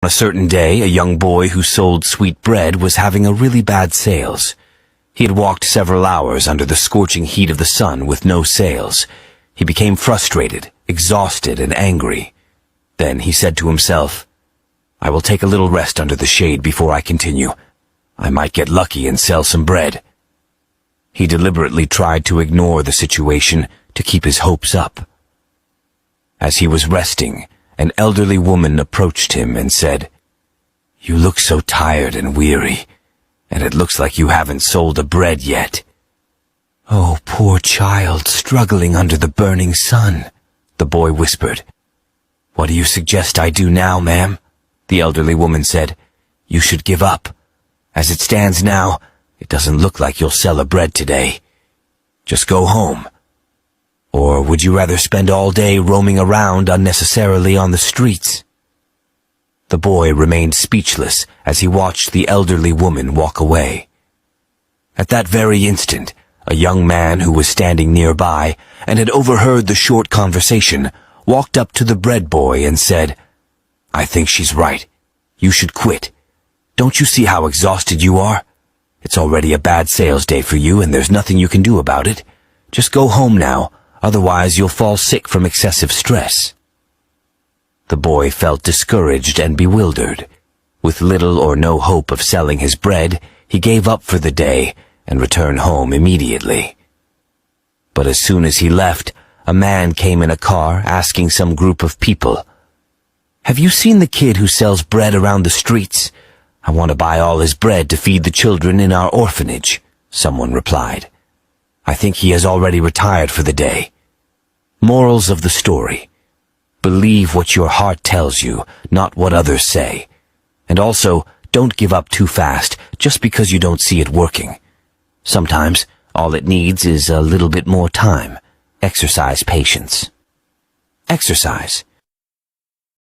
On a certain day, a young boy who sold sweet bread was having a really bad sales. He had walked several hours under the scorching heat of the sun with no sales. He became frustrated, exhausted, and angry. Then he said to himself, "I will take a little rest under the shade before I continue. I might get lucky and sell some bread." He deliberately tried to ignore the situation to keep his hopes up. As he was resting, an elderly woman approached him and said, "You look so tired and weary, and it looks like you haven't sold a bread yet." "Oh, poor child, struggling under the burning sun," the boy whispered. "What do you suggest I do now, ma'am?" the elderly woman said. "You should give up. As it stands now, it doesn't look like you'll sell a bread today. Just go home. Or would you rather spend all day roaming around unnecessarily on the streets?" The boy remained speechless as he watched the elderly woman walk away. At that very instant, a young man who was standing nearby and had overheard the short conversation walked up to the bread boy and said, "I think she's right. You should quit. Don't you see how exhausted you are? It's already a bad sales day for you and there's nothing you can do about it. Just go home now. Otherwise, you'll fall sick from excessive stress." The boy felt discouraged and bewildered. With little or no hope of selling his bread, he gave up for the day and returned home immediately. But as soon as he left, a man came in a car asking some group of people, "Have you seen the kid who sells bread around the streets? I want to buy all his bread to feed the children in our orphanage," someone replied. "I think he has already retired for the day." Morals of the story: believe what your heart tells you, not what others say. And also, don't give up too fast just because you don't see it working. Sometimes, all it needs is a little bit more time. Exercise patience. Exercise.